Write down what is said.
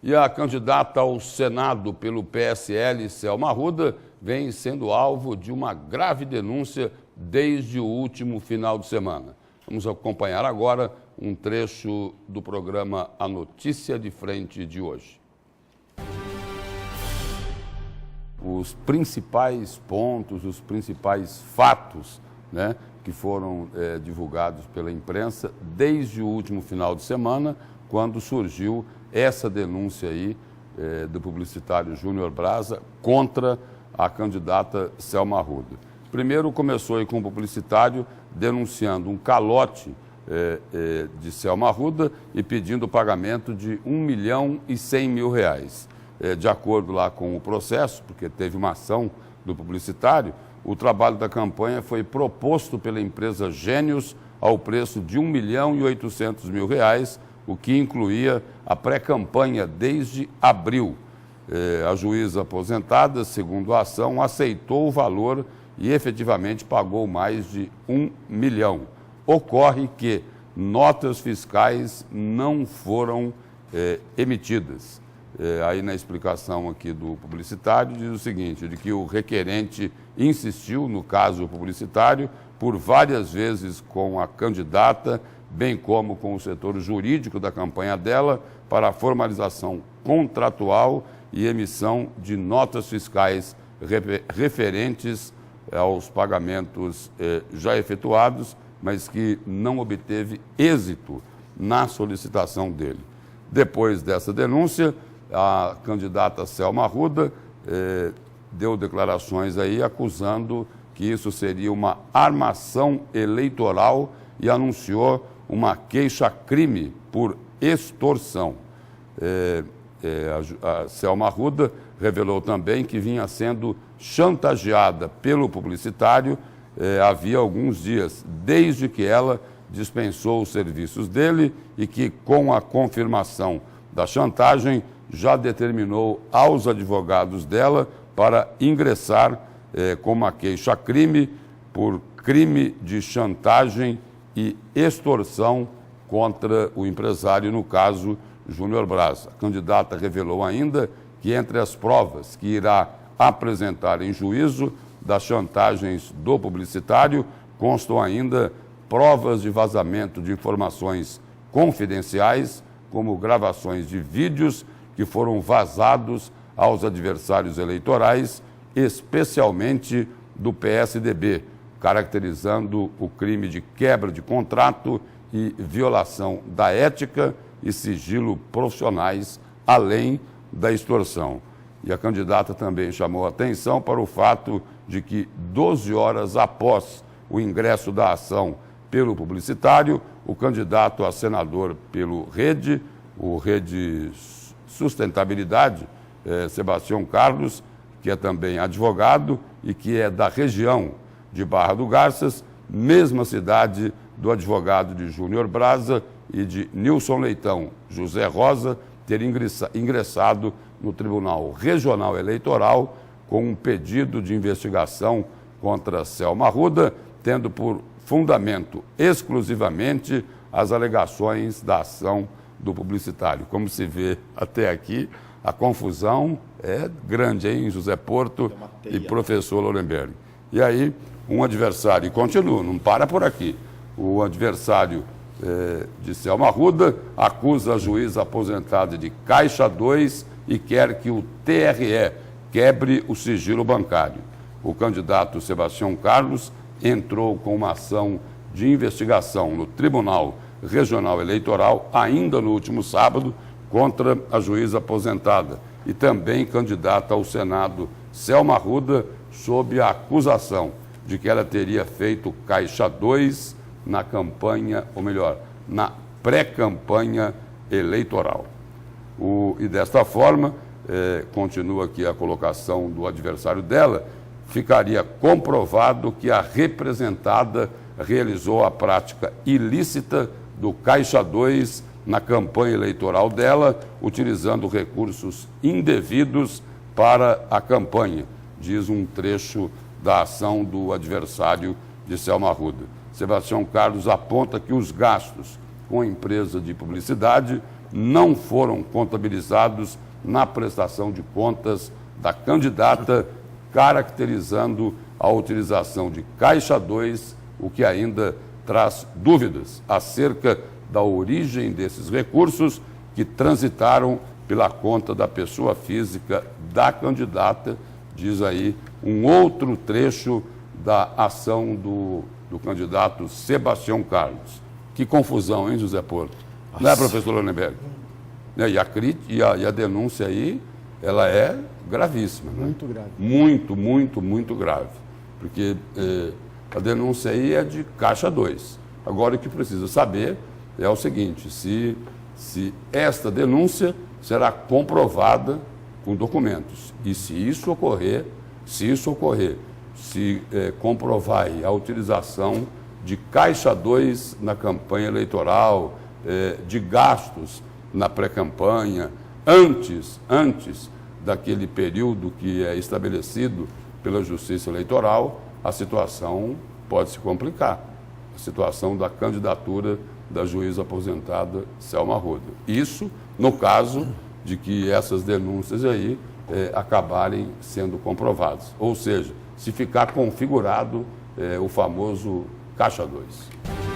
E a candidata ao Senado pelo PSL, Selma Arruda, vem sendo alvo de uma grave denúncia desde o último final de semana. Vamos acompanhar agora um trecho do programa A Notícia de Frente de hoje. Os principais pontos, os principais fatos, que foram divulgados pela imprensa desde o último final de semana, quando surgiu essa denúncia aí do publicitário Júnior Braza contra a candidata Selma Arruda. Primeiro começou aí com o publicitário denunciando um calote de Selma Arruda e pedindo o pagamento de R$1.100.000. De acordo lá com o processo, porque teve uma ação do publicitário, o trabalho da campanha foi proposto pela empresa Gênios ao preço de R$1.800.000, o que incluía a pré-campanha desde abril. A juíza aposentada, segundo a ação, aceitou o valor e efetivamente pagou mais de R$1 milhão. Ocorre que notas fiscais não foram emitidas. Aí na explicação aqui do publicitário diz o seguinte, de que o requerente insistiu, no caso publicitário, por várias vezes com a candidata, bem como com o setor jurídico da campanha dela, para a formalização contratual e emissão de notas fiscais referentes aos pagamentos já efetuados, mas que não obteve êxito na solicitação dele. Depois dessa denúncia, a candidata Selma Arruda deu declarações aí acusando que isso seria uma armação eleitoral e anunciou uma queixa-crime por extorsão. A Selma Arruda revelou também que vinha sendo chantageada pelo publicitário havia alguns dias, desde que ela dispensou os serviços dele e que, com a confirmação da chantagem, já determinou aos advogados dela para ingressar com uma queixa-crime por crime de chantagem e extorsão contra o empresário, no caso, Júnior Braza. A candidata revelou ainda que entre as provas que irá apresentar em juízo das chantagens do publicitário constam ainda provas de vazamento de informações confidenciais, como gravações de vídeos que foram vazados aos adversários eleitorais, especialmente do PSDB, caracterizando o crime de quebra de contrato e violação da ética e sigilo profissionais, além da extorsão. E a candidata também chamou a atenção para o fato de que 12 horas após o ingresso da ação pelo publicitário, o candidato a senador pelo Rede, o Rede Sustentabilidade, Sebastião Carlos, que é também advogado e que é da região de Barra do Garças, mesma cidade do advogado de Júnior Braza e de Nilson Leitão, José Rosa, ter ingressado no Tribunal Regional Eleitoral com um pedido de investigação contra Selma Arruda, tendo por fundamento exclusivamente as alegações da ação do publicitário. Como se vê até aqui, a confusão é grande, hein, José Porto e professor Lorenberg. E aí, um adversário, e continua, não para por aqui, o adversário de Selma Arruda acusa a juíza aposentada de Caixa 2 e quer que o TRE quebre o sigilo bancário. O candidato Sebastião Carlos entrou com uma ação de investigação no Tribunal Regional Eleitoral, ainda no último sábado, contra a juíza aposentada e também candidata ao Senado, Selma Arruda, sob a acusação de que ela teria feito Caixa 2 na campanha, ou melhor, na pré-campanha eleitoral. E desta forma, continua aqui a colocação do adversário dela, ficaria comprovado que a representada realizou a prática ilícita do Caixa 2 na campanha eleitoral dela, utilizando recursos indevidos para a campanha, diz um trecho da ação do adversário de Selma Arruda. Sebastião Carlos aponta que os gastos com a empresa de publicidade não foram contabilizados na prestação de contas da candidata, caracterizando a utilização de Caixa 2, o que ainda traz dúvidas acerca da origem desses recursos que transitaram pela conta da pessoa física da candidata, diz aí um outro trecho da ação do candidato Sebastião Carlos. Que confusão, hein, José Porto? Nossa. Não é, professor Lonenberg? E a denúncia aí, ela é gravíssima. Muito né? grave. Muito grave. Porque a denúncia aí é de Caixa 2. Agora, o que precisa saber é o seguinte, se esta denúncia será comprovada com documentos. E se comprovar a utilização de Caixa 2 na campanha eleitoral, de gastos na pré-campanha, antes daquele período que é estabelecido pela Justiça Eleitoral, a situação pode se complicar. A situação da candidatura da juíza aposentada Selma Arruda. Isso no caso de que essas denúncias aí acabarem sendo comprovadas. Ou seja, se ficar configurado o famoso Caixa 2.